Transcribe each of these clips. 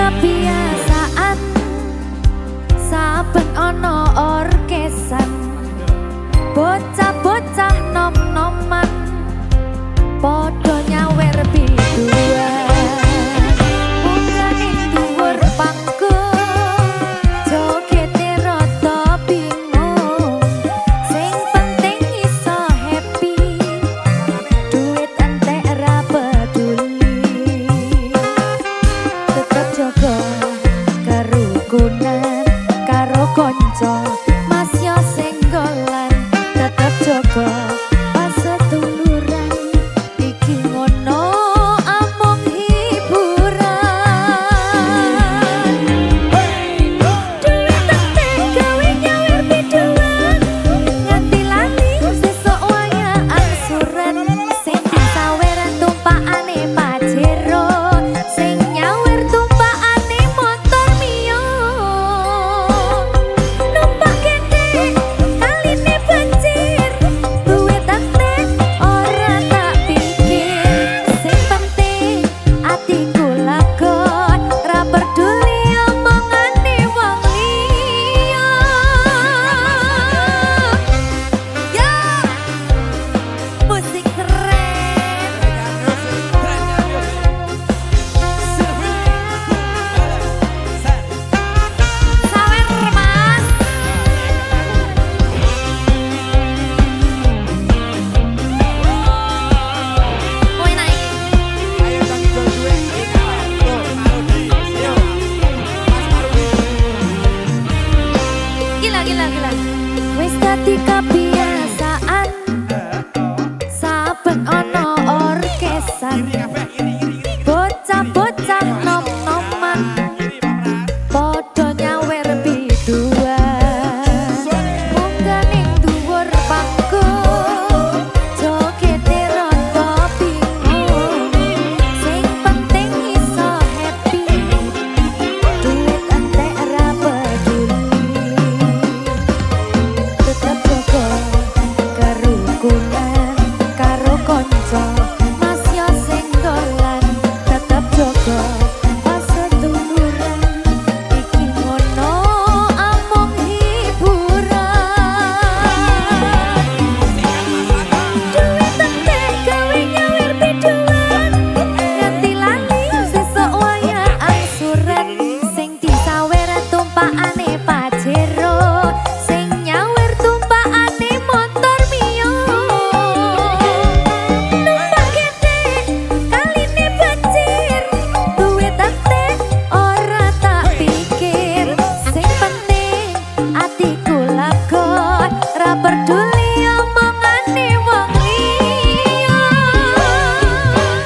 kebiasaan saben ono orkesan bocah-bocah nom-noman podo nyawer biduan munggah ning dhuwur panggung jogete rada bingung sing penting iso happy duit entek ra peduli tetep jaga kerukunan karo konco mas yo senggolan tetep jaga pasetuluran iki ngono amung hiburan duit entek gawe nyawer biduan nganti lali sesuk waya angsuran sing disaweran tumpakane pajero sing nyawer tumpakane motor mio numpak gede kaline banjir duit entek ora tak pikir sing penting atiku lakon ra peduli omongane wong liya ya musik keren sawer mas kowe naik gila wis dadi kebiasaan saben ono orkesan bocah-bocah nom-noman podo nyawer biduan munggah ning dhuwur panggung jogete rada bingung sing penting iso happy duit entek ra peduli tetep jaga kerukunan karo konco mas yo senggolan tetep jaga pasetuluran iki ngono amung hiburan duit entek gawe nyawer biduan nganti lali sesuk waya angsuran sing disaweran tumpakane pajero sing nyawer tumpakane motor mio numpak gede kaline banjir duit entek ora tak pikir sing penting atiku lakon ra peduli omongane wong liya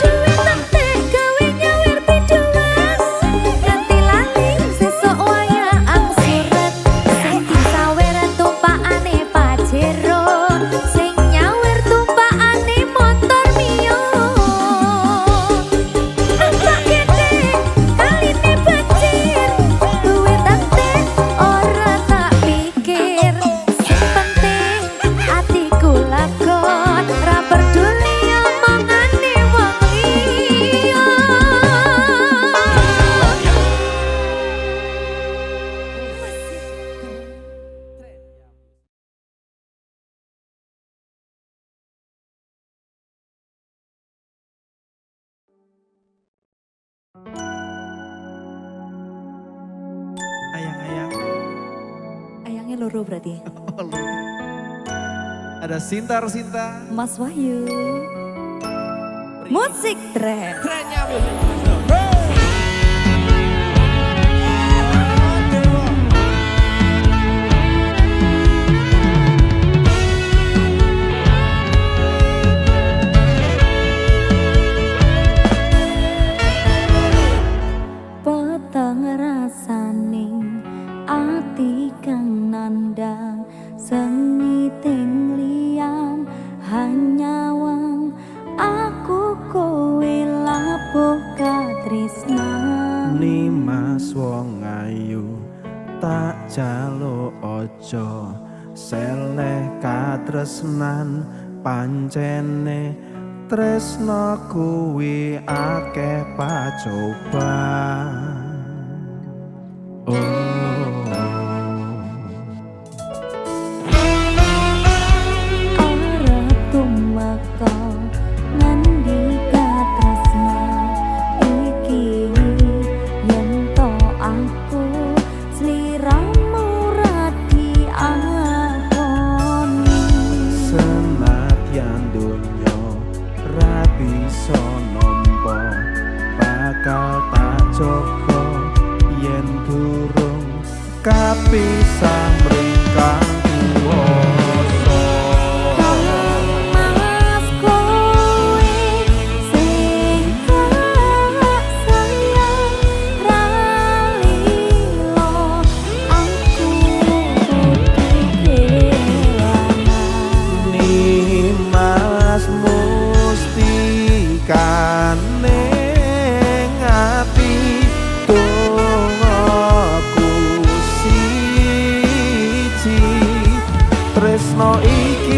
duit entek gawe nyawer biduan nganti lali sesuk waya angsuran sing disaweran tumpakane pajero sing nyawer tumpakane motor mio numpak gede kaline banjir duit entek ora tak pikir sing penting atiku lakon ra peduli omongane wong liya Ayang-ayang. ayangnya loro berarti Ada Sinta. Mas Wahyu musik tren Trennya potong rasaning ati kang nandang sengiting liyan hanya wang aku kowe labuh katresnan ni mas wong ayu tak jaluk ojo seleh katresnan pancene tresno kuwi akeh pacoban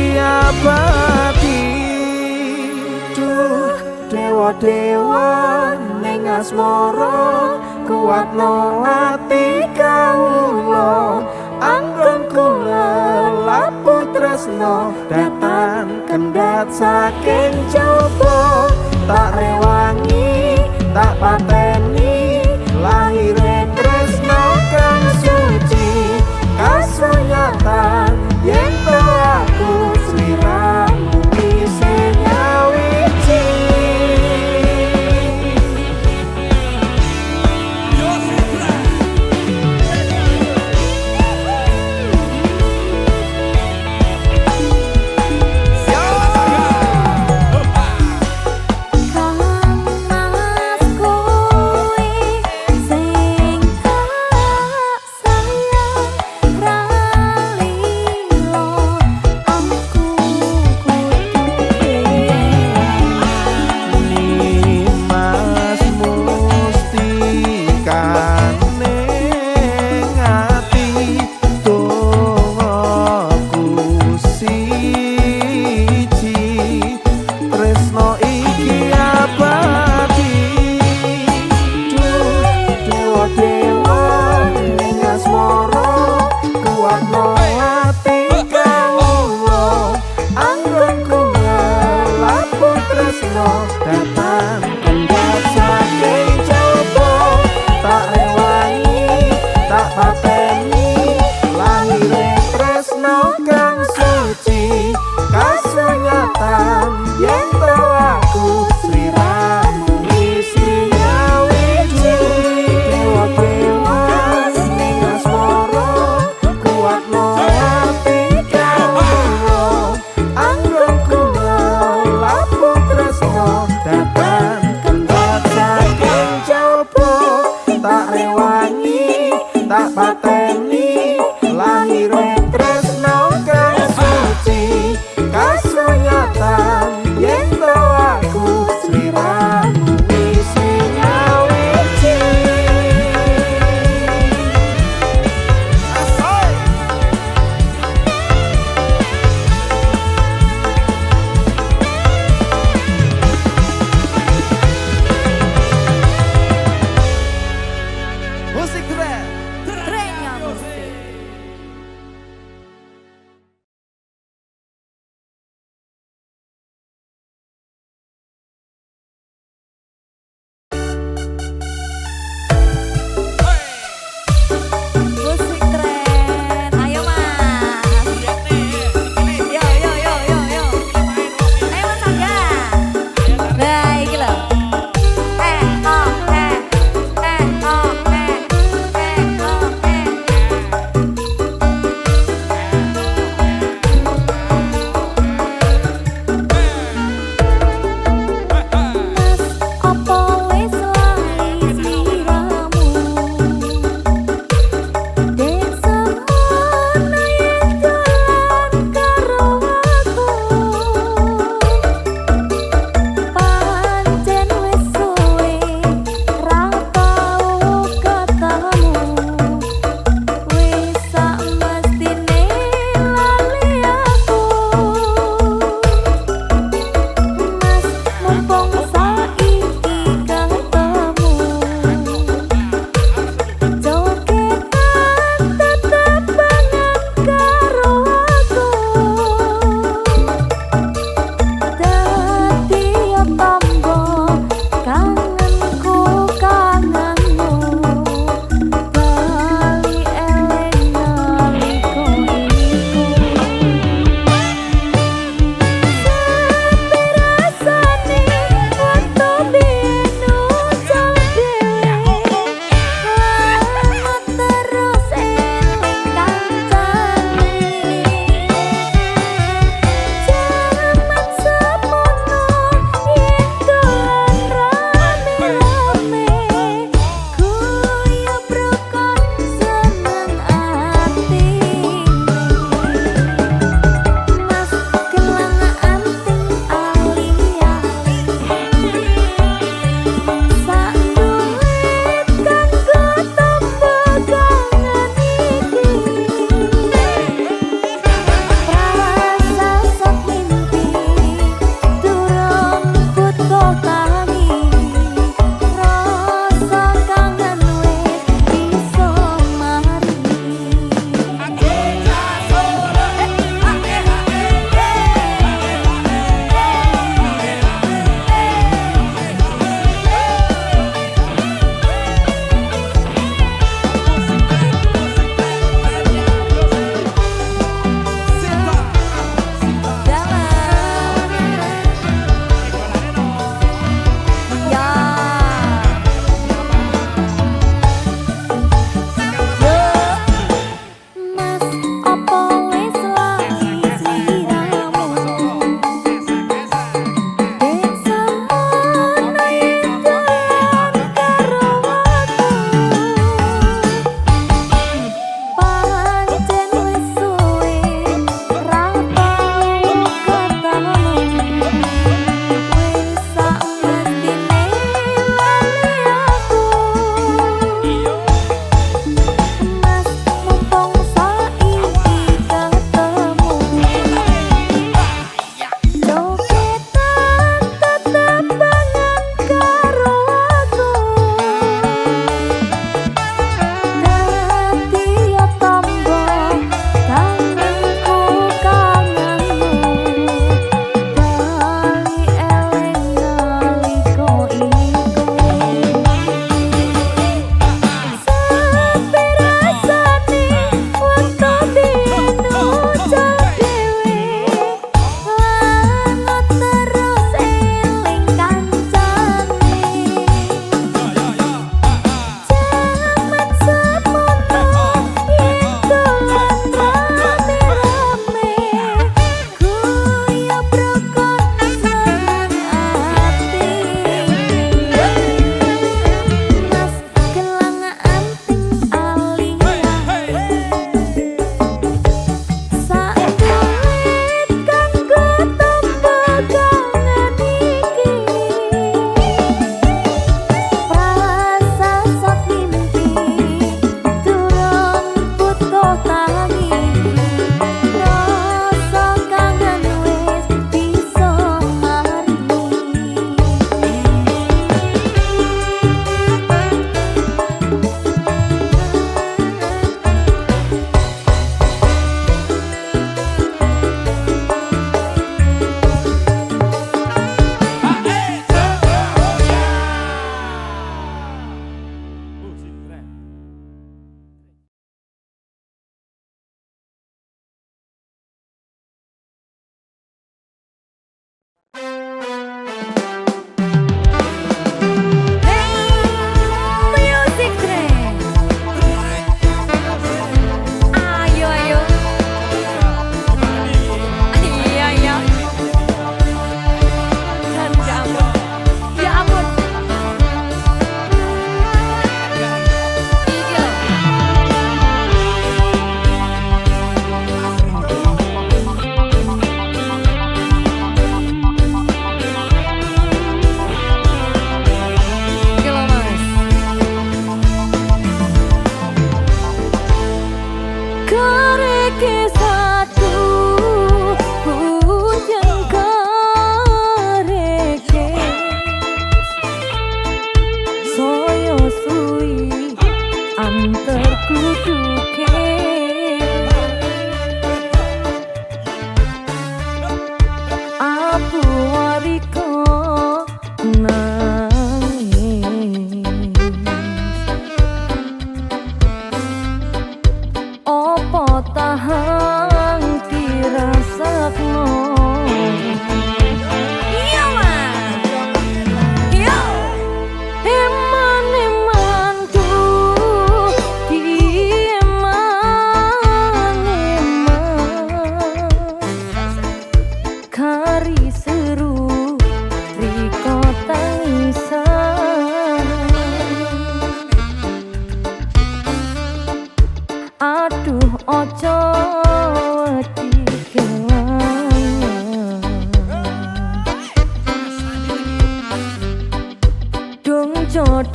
diabati. Duh dewa-dewa ning asmara kuatno ati kawula anggon kula lapu tresno datang kendhat saking jaba tak rewangi tak pateni lahire tresno kang suci kasunyatan yen to aku sliramu bisa nyawiji. Kangmas kowe sing tak sayang rali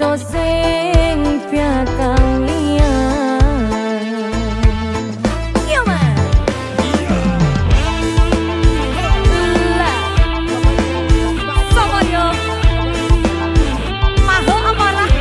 to sing piakang liyan. Yo man. Lah. Sama yo. Maho apa lah?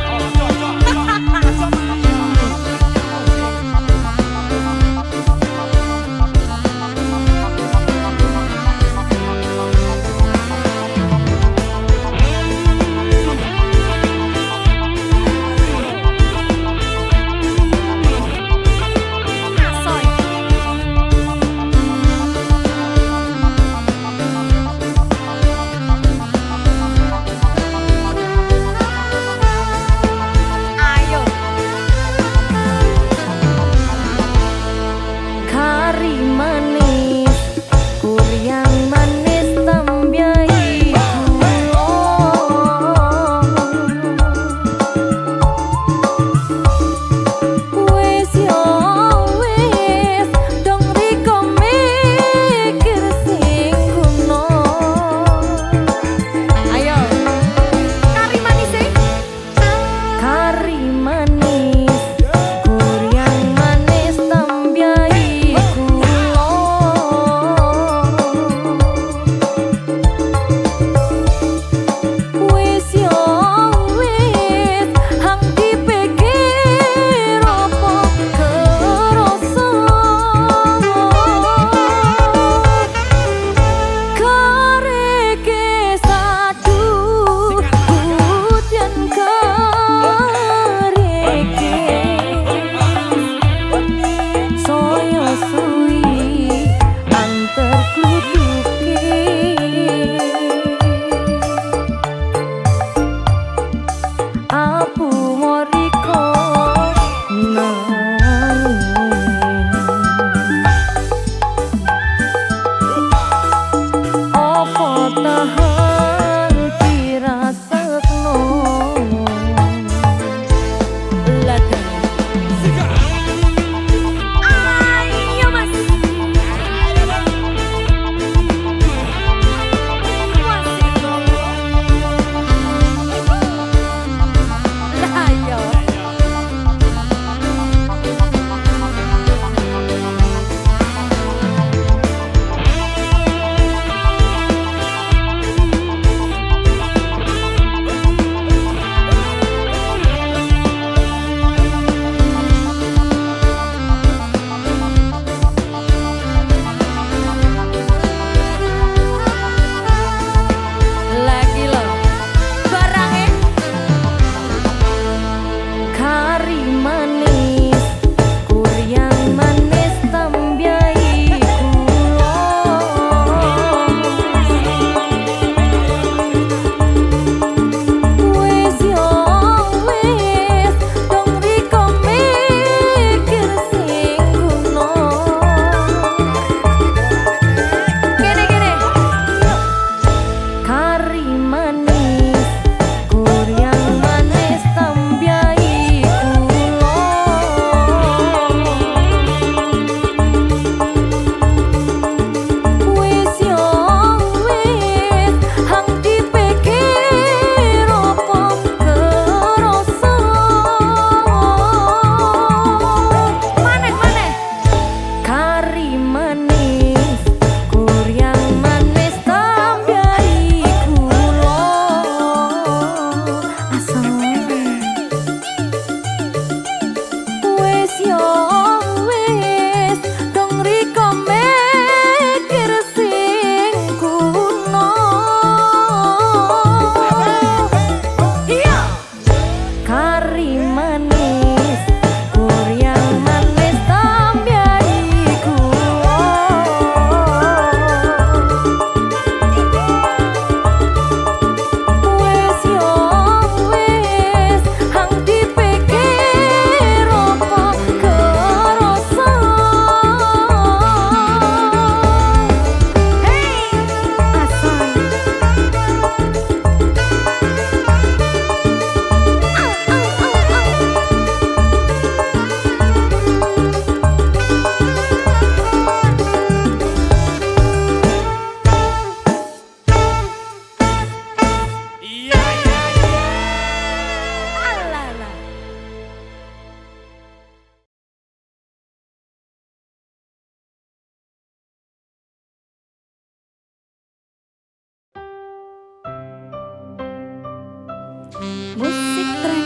Musik tren.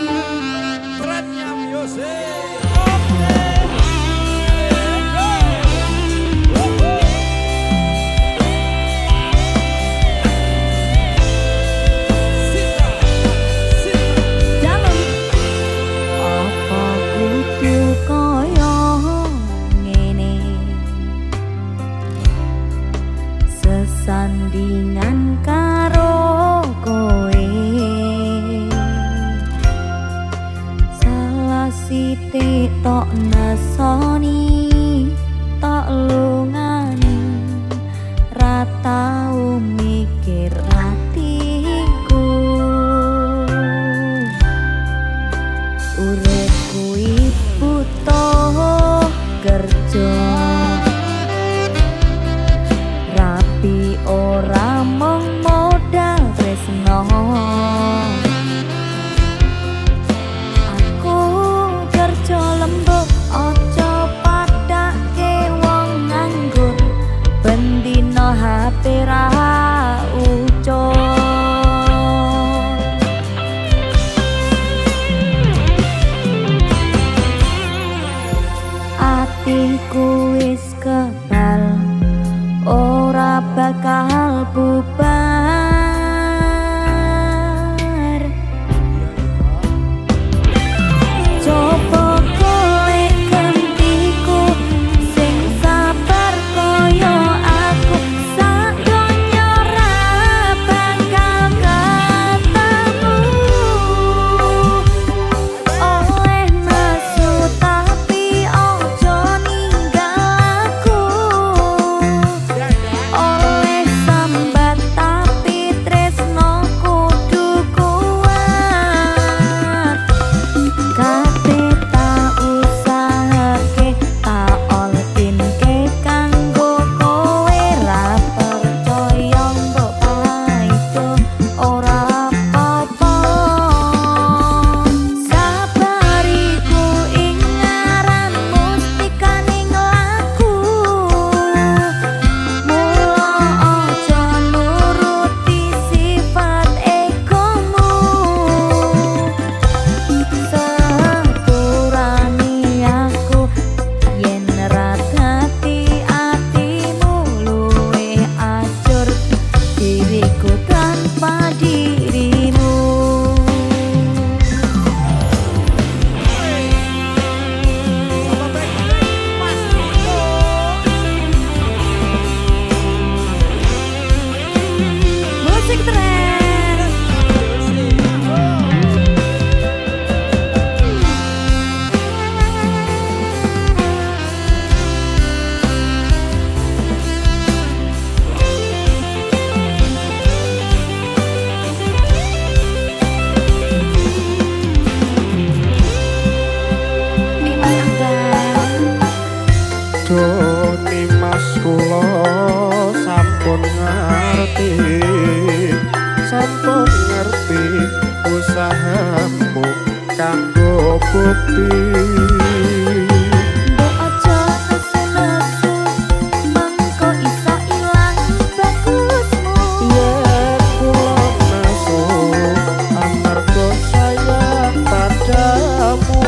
Trennya music. Dalem. Apa kudu kaya ngene? Sesandingan karo kowe. Salah sithik tok nesoni, tok lungani, ra tau mikir atiku. Urip kuwi butuh kerja, rapi ora mung modal tresno. Aku kerja lembut aja padake wong nganggur, bendino HP ra ucul. Atiku wis kebal, ora bakal bubar. Coba golek gantiku sing sabar kaya aku, sadonya ora bakal ketemu. Oleh nesu tapi ojo ninggal aku, oleh sambat tapi tresno kudu kuat. Kabeh tak usahake, tak oltinke kanggo kowe. Ra percaya mbok paido ora apa-apa. Sabariku ing ngaran mustikaning laku, mula aja nuruti sifat egomu. Sepurani aku yen ra dadi atimu, luwih ajur diriku tanpa dirimu. Musik tren. Doni mas kula sampun ngerti, sampun ngerti usahamu kanggo bukti. Mbok aja nesu-nesu, mengko iso ilang bagusmu. Yen kula nesu amarga sayang padamu.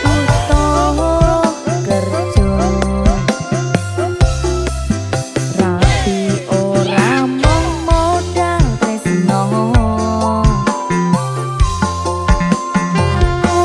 Butuh kerja, rapi ora mung modal tresno. Aku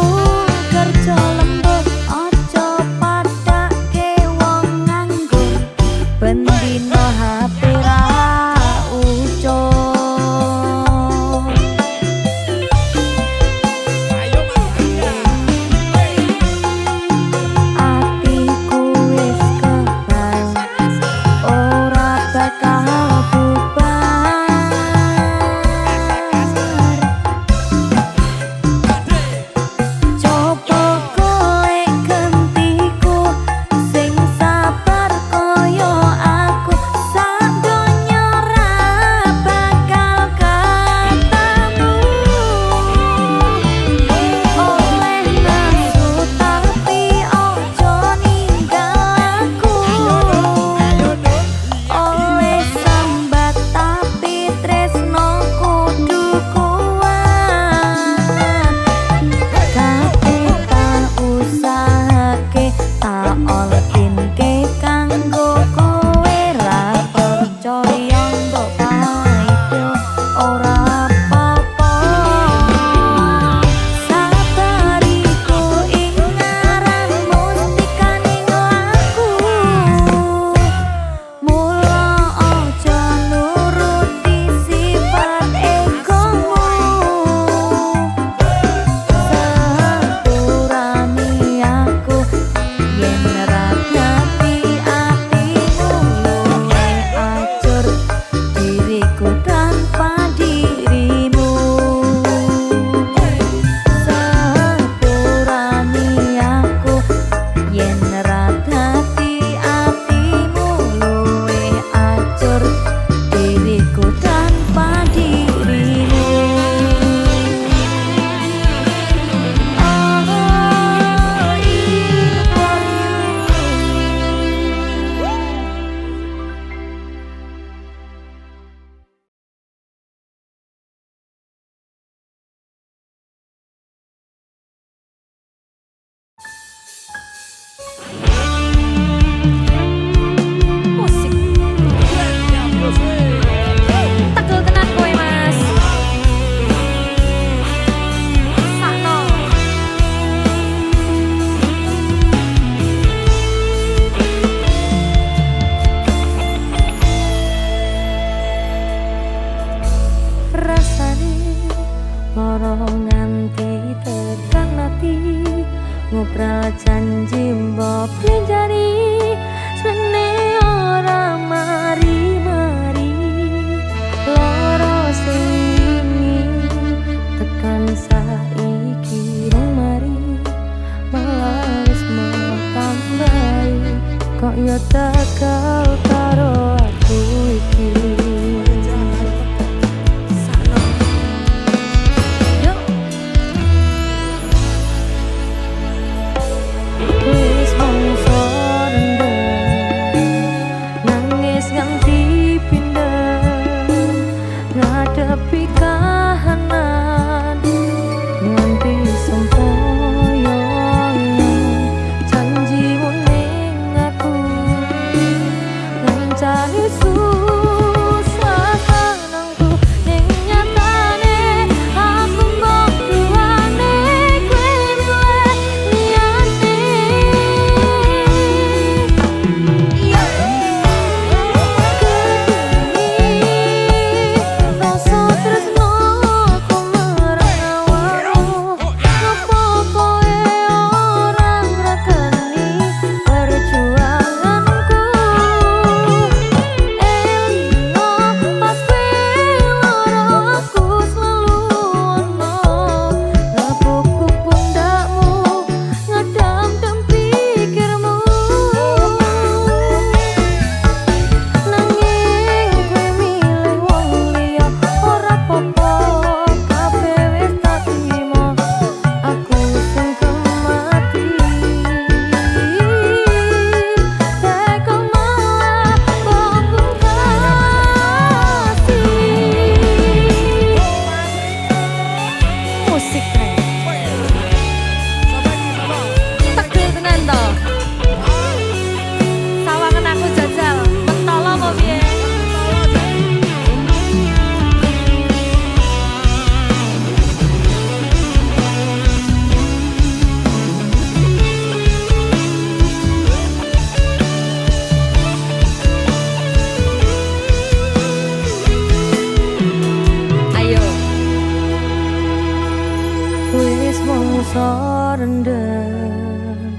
rendem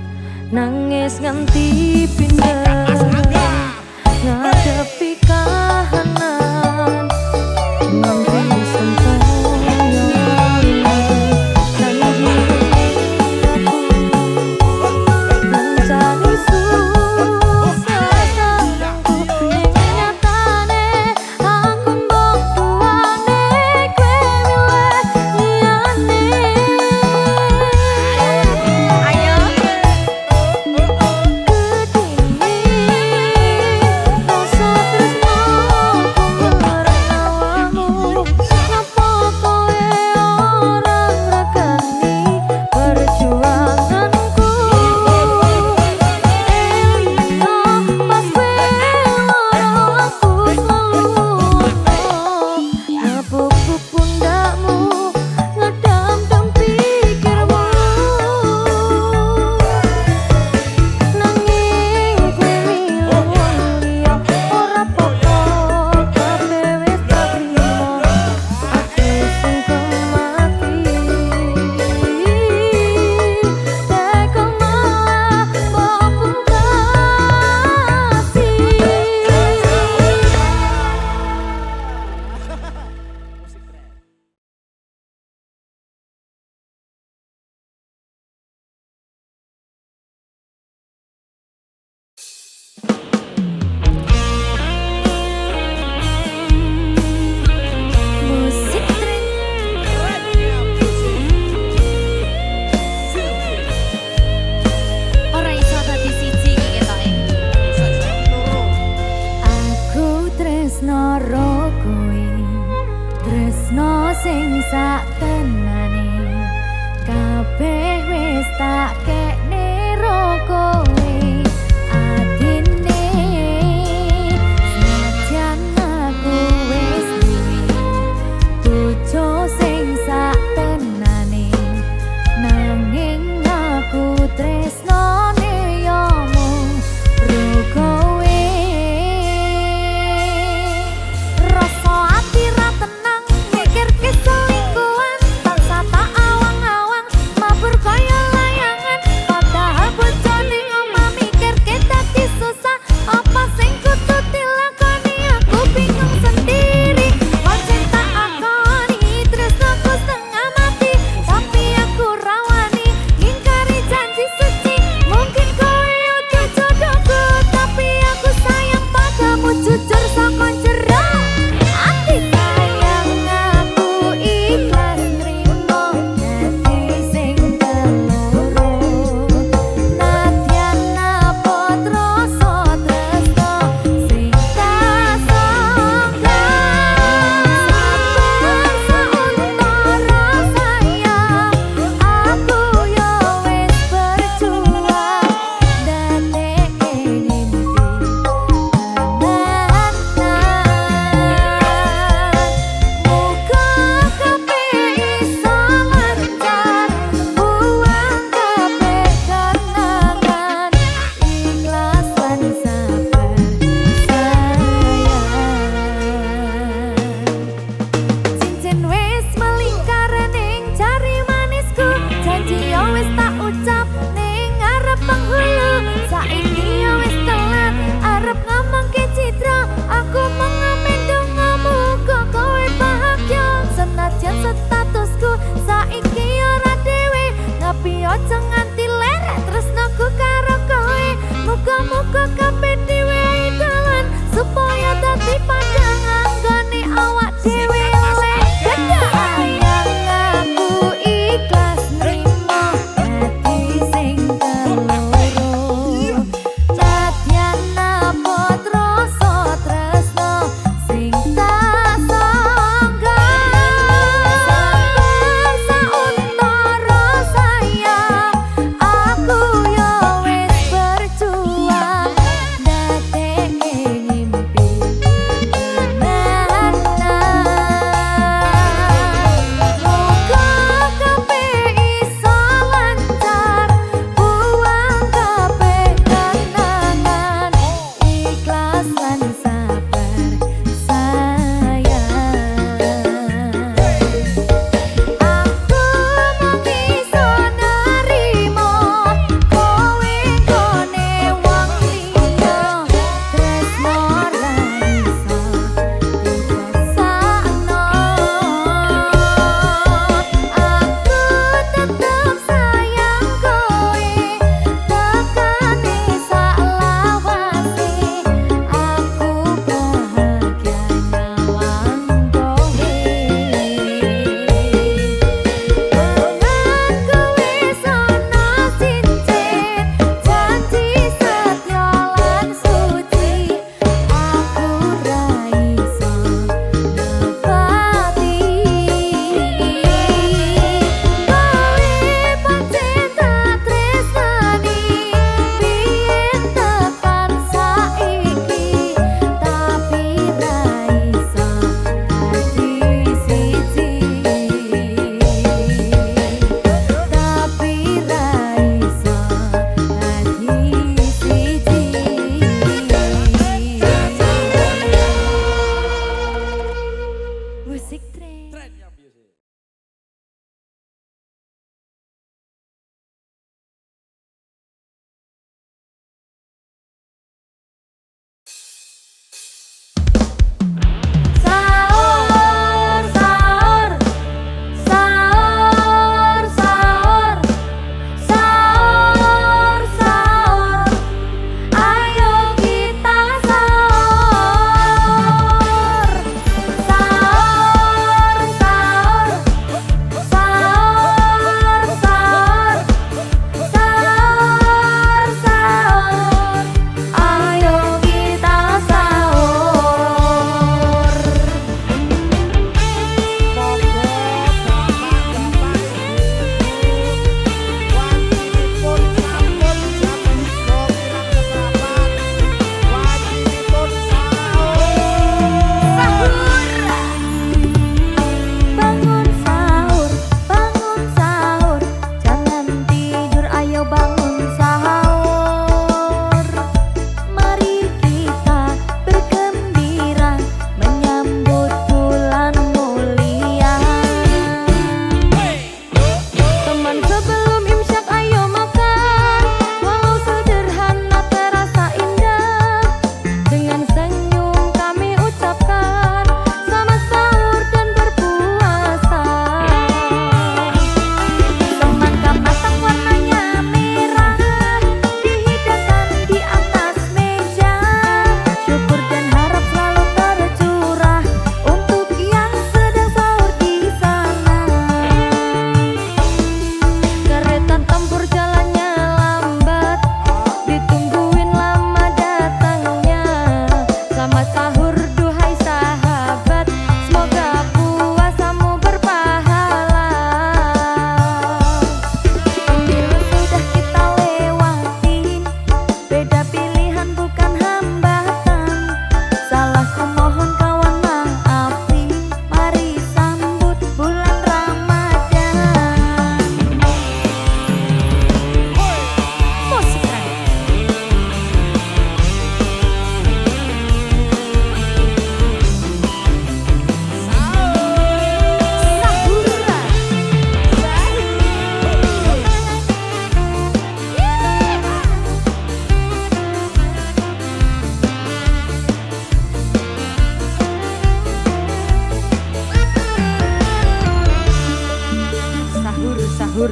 nangis nganti pindah ngadepi kahanan nganti sempoyo janji aku mencari susah aku ning nyatane aku mbok duane kowe milih liyane ayo kedini rasa tresno marang awakmu ngapa kowe ora ngregani perjuanganku elino pas kowe lara aku selalu ono ngapuk pundakmu ngedam-dam pikirmu nanging kowe milih wong liya ora apa-apa kabeh wis tak trimo aku sing kemati teko malah mbok kasih musik ora iso dadi siji iki ketoke aku tresno ro kowe tresno sing sak tenane kabeh wis tak kekne ro kowe adine senajan aku wis duwe bojo sing sak tenane nanging aku tresnone yo mung ro kowe rasa ati ra tenang mikir keselingkuhan tansah tak awang-awang mabur kaya layangan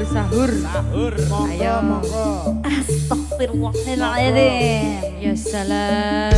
sahur. Ayo monggo. Astagfirullahaladzim. Ya salam.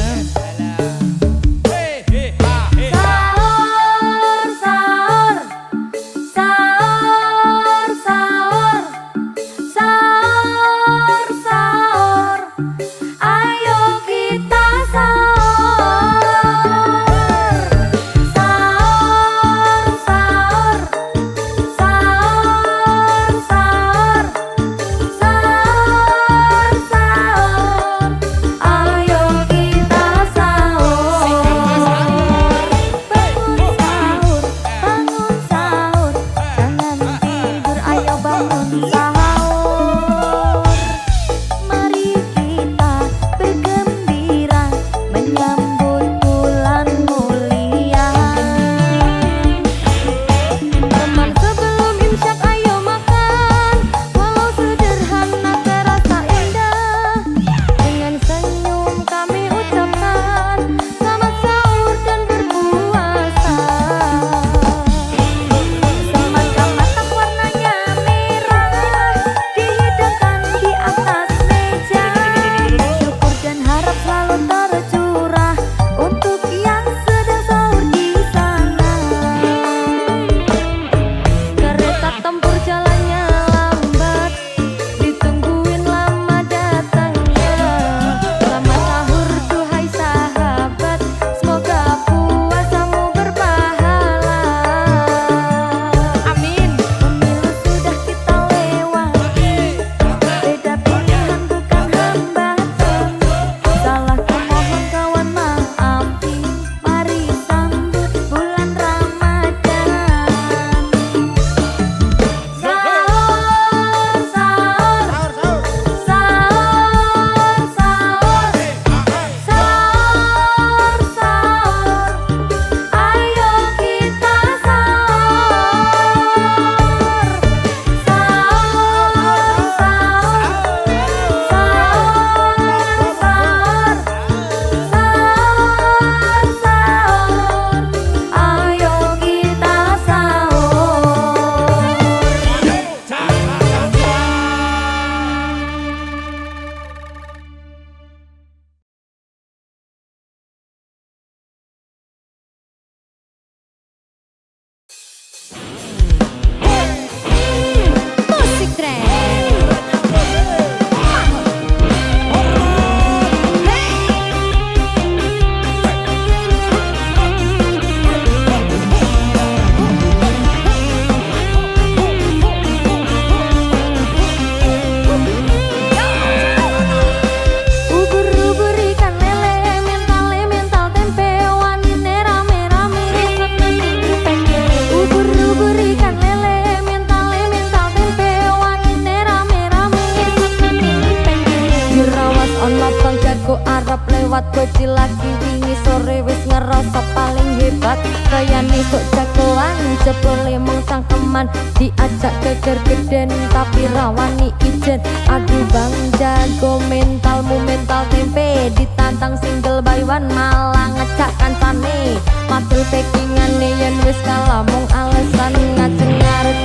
bocil lagi wingi sore wis ngerasa paling hebat. Kayane sok jagoan jebule mung cangkeman, diajak geger geden tapi rawani ijen. Aduh bang jago, mentalmu mental tempe, ditantang single by one malah ngecak kancane. Matul pekkingane yen wis kalah mung alasan ngajeng ngarep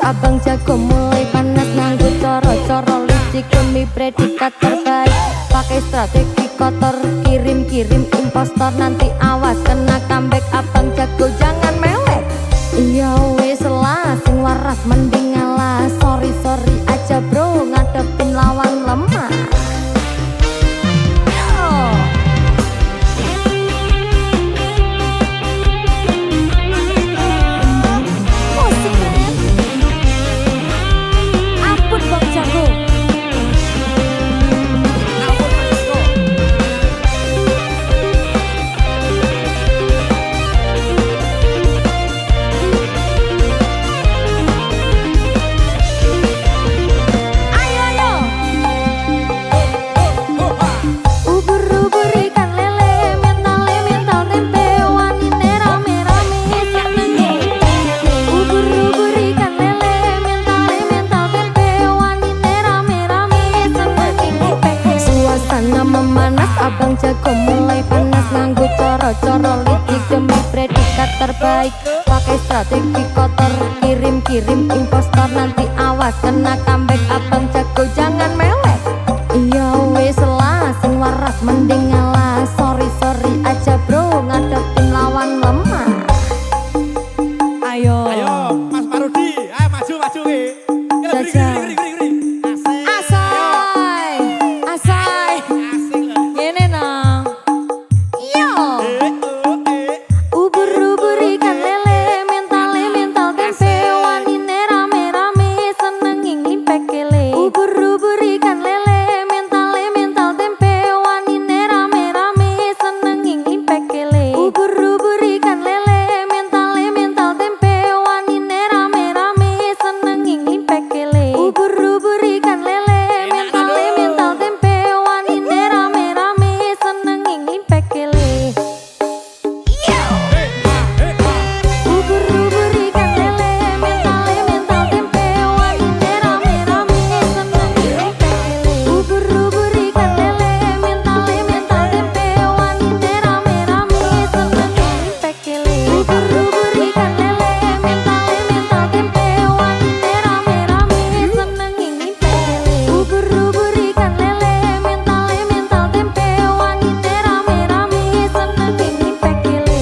abang jago mulai panas nganggo coro-coro licik demi predikat terbaik. Pakai strategi kotor kirim-kirim impostor, nanti awas kena comeback. Abang jago jangan mewek. Iya wes lah sing waras mending ngalah. Sorry aja bro ngadepin lawan lemah. cara licik demi predikat terbaik. Pakai strategi kotor, kirim-kirim impostor, nanti awas kena comeback. Abang jago jangan mewek. Iya wis lah, sing waras mending ngalah. Sorry aja bro, ngadepin lawan lemah. Ayo Mas Marudi, ayo maju we. Asai ngene nang. Yo ubur-ubur ikan lele, mental tempe, wanine rame-rame seneng ngimpek kele. Ubur-ubur ikan lele, mental tempe, wanine rame-rame seneng ngimpek kele. Ubur-ubur ikan lele, mental tempe, wanine rame-rame seneng ngimpek kele. Ubur-ubur ikan lele, mental tempe, wanine rame-rame seneng ngimpek kele. Ubur-ubur ikan lele, mental tempe, wanine rame-rame seneng ngimpek kele. Ubur-ubur ikan lele, mental tempe, wanine rame-rame seneng ngimpek kele. Ubur-ubur ikan lele, mental tempe, wanine rame-rame seneng ngimpek kele. Ubur-ubur ikan lele, mental tempe, wanine rame-rame seneng ngimpek kele.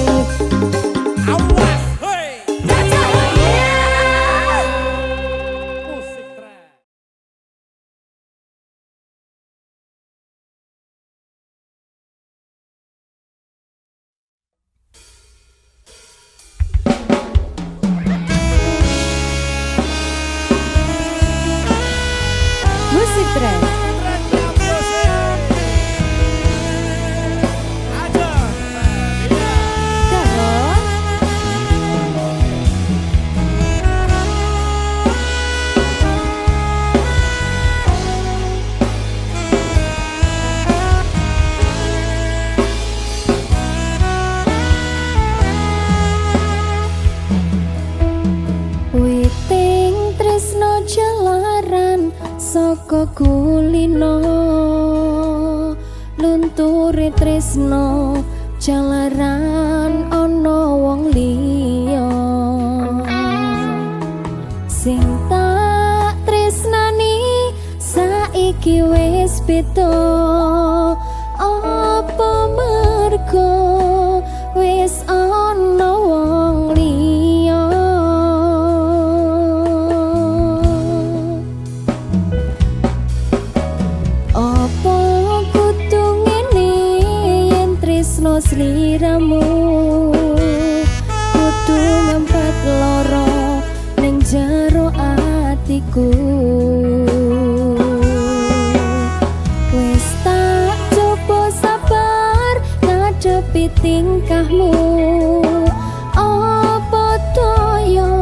Awas, hoi. Musik trap. Musik trend. Witing tresno jalaran saka kulino, lunturi tresno jalaran ana wong liya. Sing tak tresnani saiki wis beda, apa mergo wis ana wong liya. Apa kudu ngene yen tresno sliramu, kudu ngempet loro ning jero atiku. Wis tak coba sabar ngadepi tingkahmu, apa toyo